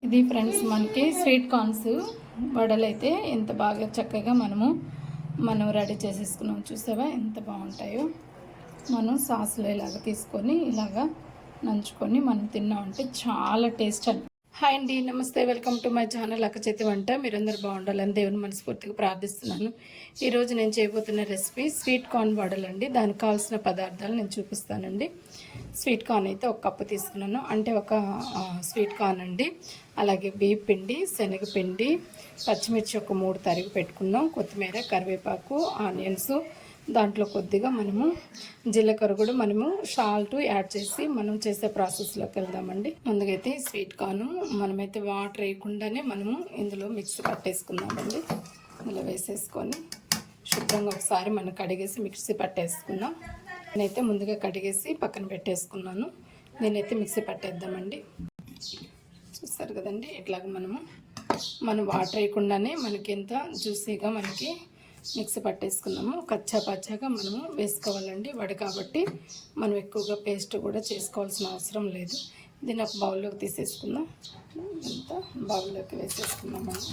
ఇది ఫ్రెండ్స్ మనకి sweet corns వడలు అయితే ఎంత బాగా చక్కగా మనం రెడీ చేసేసుకున్నాం. చూసావా ఎంత బాగుంటాయో. మనం సాస్లో ఇలాగ తీసుకొని ఇలాగా నంచుకొని మనం తిన్నామంటే చాలా టేస్ట్ అని. హాయ్ అండి, నమస్తే, వెల్కమ్ టు మై ఛానల్ అక్క చేతి వంట. మీరందరూ బాగుండాలని దేవుని మనస్ఫూర్తిగా ప్రార్థిస్తున్నాను. ఈరోజు నేను చేయబోతున్న రెసిపీ స్వీట్ కార్న్ వడలు అండి. దానికి కావాల్సిన పదార్థాలు నేను చూపిస్తానండి. స్వీట్ కార్న్ అయితే ఒక కప్పు తీసుకున్నాను, అంటే ఒక స్వీట్ కార్న్ అండి. అలాగే బియ్యం పిండి, శనగపిండి, పచ్చిమిర్చి ఒక 3 తరిగి పెట్టుకున్నాం, కొత్తిమీర, కరివేపాకు, ఆనియన్స్, దాంట్లో కొద్దిగా మనము జీలకర్ర కూడా మనము సాల్ట్ యాడ్ చేసి మనం చేసే ప్రాసెస్లోకి వెళ్దామండి. ముందుకైతే స్వీట్ కార్న్ మనమైతే వాటర్ వేయకుండానే మనము ఇందులో మిక్సీ పట్టేసుకుందామండి. ఇందులో వేసేసుకొని శుభ్రంగా ఒకసారి మనం కడిగేసి మిక్సీ పట్టేసుకుందాం. నేనైతే ముందుగా కడిగేసి పక్కన పెట్టేసుకున్నాను. నేనైతే మిక్సీ పట్టేద్దామండి. చూస్తారు కదండి, ఇట్లాగ మనం వాటర్ వేయకుండానే మనకి ఎంత జ్యూసీగా మనకి మిక్సీ పట్టేసుకున్నాము. కచ్చా పచ్చాగా మనము వేసుకోవాలండి వడ కాబట్టి మనం ఎక్కువగా పేస్ట్ కూడా చేసుకోవాల్సిన అవసరం లేదు. దీన్ని ఒక బౌల్లోకి తీసేసుకుందాం. ఇంత బౌల్లోకి వేసేసుకుందాం మనం.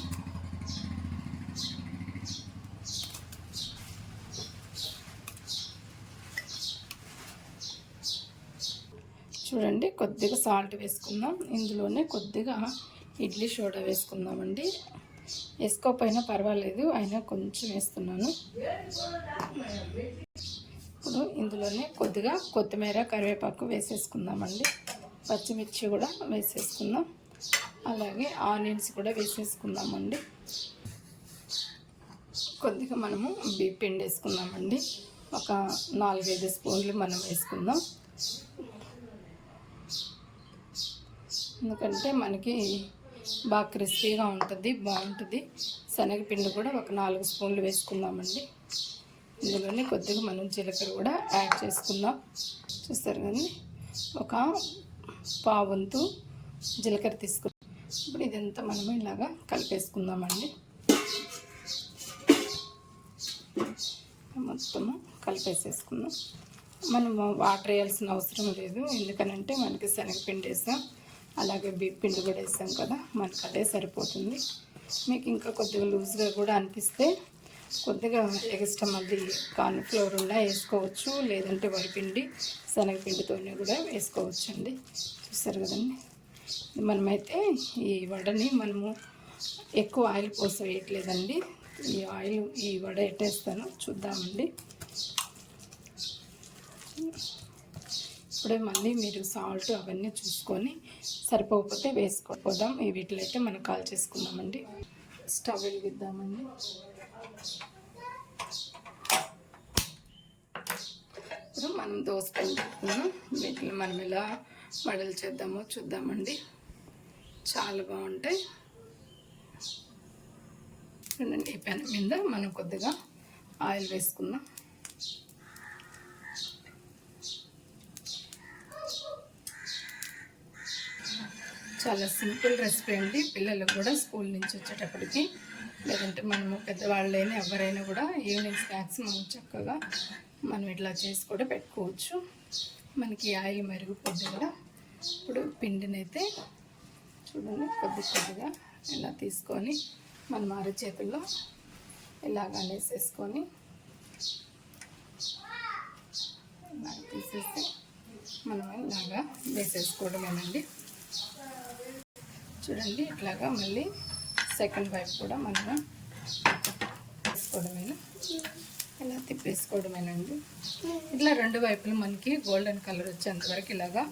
చూడండి, కొద్దిగా సాల్ట్ వేసుకుందాం. ఇందులోనే కొద్దిగా ఇడ్లీ సోడా వేసుకుందామండి. వేసుకోకపోయినా పర్వాలేదు, అయినా కొంచెం వేస్తున్నాను. ఇప్పుడు ఇందులోనే కొద్దిగా కొత్తిమీర, కరివేపాకు వేసేసుకుందామండి. పచ్చిమిర్చి కూడా వేసేసుకుందాం. అలాగే ఆనియన్స్ కూడా వేసేసుకుందామండి. కొద్దిగా మనము బియ్యం పిండి వేసుకుందామండి. ఒక 4-5 స్పూన్లు మనం వేసుకుందాం. ఎందుకంటే మనకి బాగా క్రిస్పీగా ఉంటుంది, బాగుంటుంది. శనగపిండి కూడా ఒక 4 స్పూన్లు వేసుకుందామండి. ఇందులోనే కొద్దిగా మనం జీలకర్ర కూడా యాడ్ చేసుకుందాం. చూస్తారు కానీ ఒక పావంతు జీలకర్ర తీసుకుందాం. ఇప్పుడు ఇదంతా మనము ఇలాగా కలిపేసుకుందామండి. మొత్తము కలిపేసేసుకుందాం. మనం వాటర్ వేయాల్సిన అవసరం లేదు, ఎందుకనంటే మనకి శనగపిండి వేసాం, అలాగే బియ్యం పిండి కూడా వేసాం కదా, మనకు అదే సరిపోతుంది. మీకు ఇంకా కొద్దిగా లూజ్గా కూడా అనిపిస్తే కొద్దిగా ఎక్స్ట్రా మళ్ళీ కార్న్ ఫ్లోర్ ఉన్నా వేసుకోవచ్చు, లేదంటే వరిపిండి శనగపిండితోనే కూడా వేసుకోవచ్చు అండి. చూస్తారు కదండి, మనమైతే ఈ వడని మనము ఎక్కువ ఆయిల్ పోసి వేయట్లేదండి. ఈ వడ ఎట్టేస్తాను చూద్దామండి. ఇప్పుడే మళ్ళీ మీరు సాల్ట్ అవన్నీ చూసుకొని సరిపోకపోతే వేసుకోపోదాం. వీటిలో అయితే మనం కాల్ చేసుకుందామండి. స్టవ్ వెలిగిద్దామండి. ఇప్పుడు మనం దోశ పెన్ పెట్టుకున్నాం. వీటిని మనం ఇలా వడలు చేద్దామో చూద్దామండి. చాలా బాగుంటాయి. చూడండి, ఈ పెన్ మీద మనం కొద్దిగా ఆయిల్ వేసుకుందాం. చాలా సింపుల్ రెసిపీ అండి. పిల్లలకు కూడా స్కూల్ నుంచి వచ్చేటప్పటికి, లేదంటే మనము పెద్దవాళ్ళైనా ఎవరైనా కూడా ఈవినింగ్ స్నాక్స్ మనం చక్కగా మనం ఇట్లా చేసి కూడా పెట్టుకోవచ్చు. మనకి ఆయిల్ మరిగిపోద్ది కూడా. ఇప్పుడు పిండినైతే చూడండి కొద్దిగా ఇలా తీసుకొని మనం అరచేతుల్లో ఇలాగ అనేసేసుకొని ఇలా తీసేసి మనం ఇలాగా వేసేసుకోవడమేనండి. చూడండి, ఇట్లాగా మళ్ళీ సెకండ్ వైపు కూడా మనం వేసుకోవడమేనా, ఇలా తిప్పేసుకోవడమేనండి. ఇట్లా 2 వైపులు మనకి గోల్డెన్ కలర్ వచ్చేంతవరకు ఇలాగా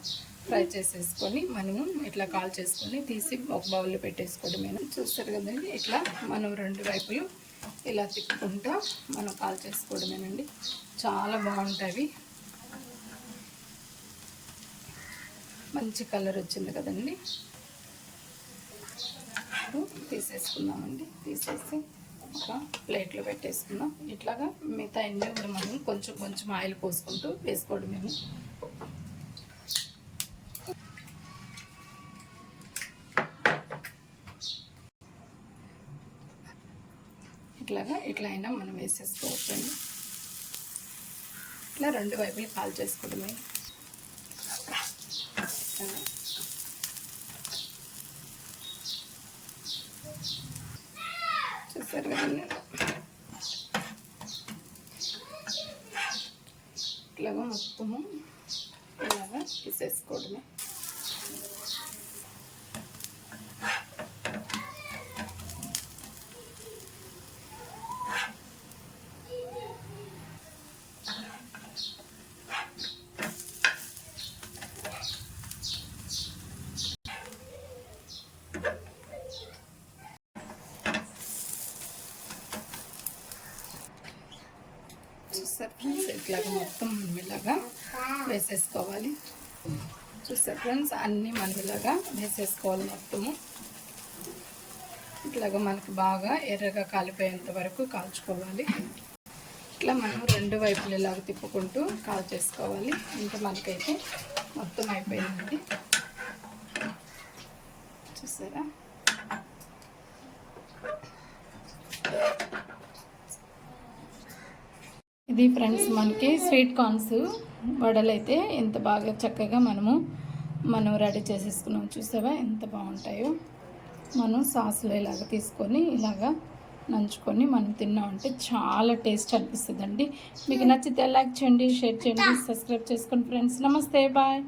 ఫ్రై చేసేసుకొని మనము ఇట్లా కాల్ చేసుకొని తీసి ఒక బౌల్లో పెట్టేసుకోవడమేనా. చూస్తారు కదండి, ఇట్లా మనం 2 వైపులు ఇలా తిప్పుకుంటా మనం కాల్ చేసుకోవడమేనండి. చాలా బాగుంటాయి. మంచి కలర్ వచ్చింది కదండి. తీసేసుకుందామండి. తీసేసి ఒక ప్లేట్లో పెట్టేసుకుందాం. ఇట్లాగా మిగతా అన్నీ కూడా మనం కొంచెం ఆయిల్ పోసుకుంటూ వేసుకోవడమేము. ఇట్లా అయినా మనం వేసేసుకోవచ్చండి. ఇట్లా 2 వైపులు కాల్ చేసుకోవడమే. చూసారు కదండి, ఇట్లాగా మొత్తము ఇలాగా తీసేసుకోవడమే. చూసారు ఫ్రెండ్స్, ఇట్లాగా మొత్తం ఇలాగా వేసేసుకోవాలి. చూసారు ఫ్రెండ్స్, అన్నీ మనం ఇలాగా వేసేసుకోవాలి. మొత్తము ఇట్లాగా మనకు బాగా ఎర్రగా కాలిపోయేంత వరకు కాల్చుకోవాలి. ఇట్లా మనం రెండు వైపులు ఇలాగ తిప్పుకుంటూ కాల్చేసుకోవాలి. ఇంకా మనకైతే మొత్తం అయిపోయింది. చూసారా, ఇది ఫ్రెండ్స్ మనకి స్వీట్ కార్న్స్ వడలు అయితే ఎంత బాగా చక్కగా మనం రెడీ చేసేసుకున్నాం. చూసావా ఎంత బాగుంటాయో. మనం సాస్లో ఇలాగ తీసుకొని ఇలాగా నంచుకొని మనం తిన్నామంటే చాలా టేస్ట్ అనిపిస్తుందండి. మీకు నచ్చితే లైక్ చేయండి, షేర్ చేయండి, సబ్స్క్రైబ్ చేసుకోండి ఫ్రెండ్స్. నమస్తే, బాయ్.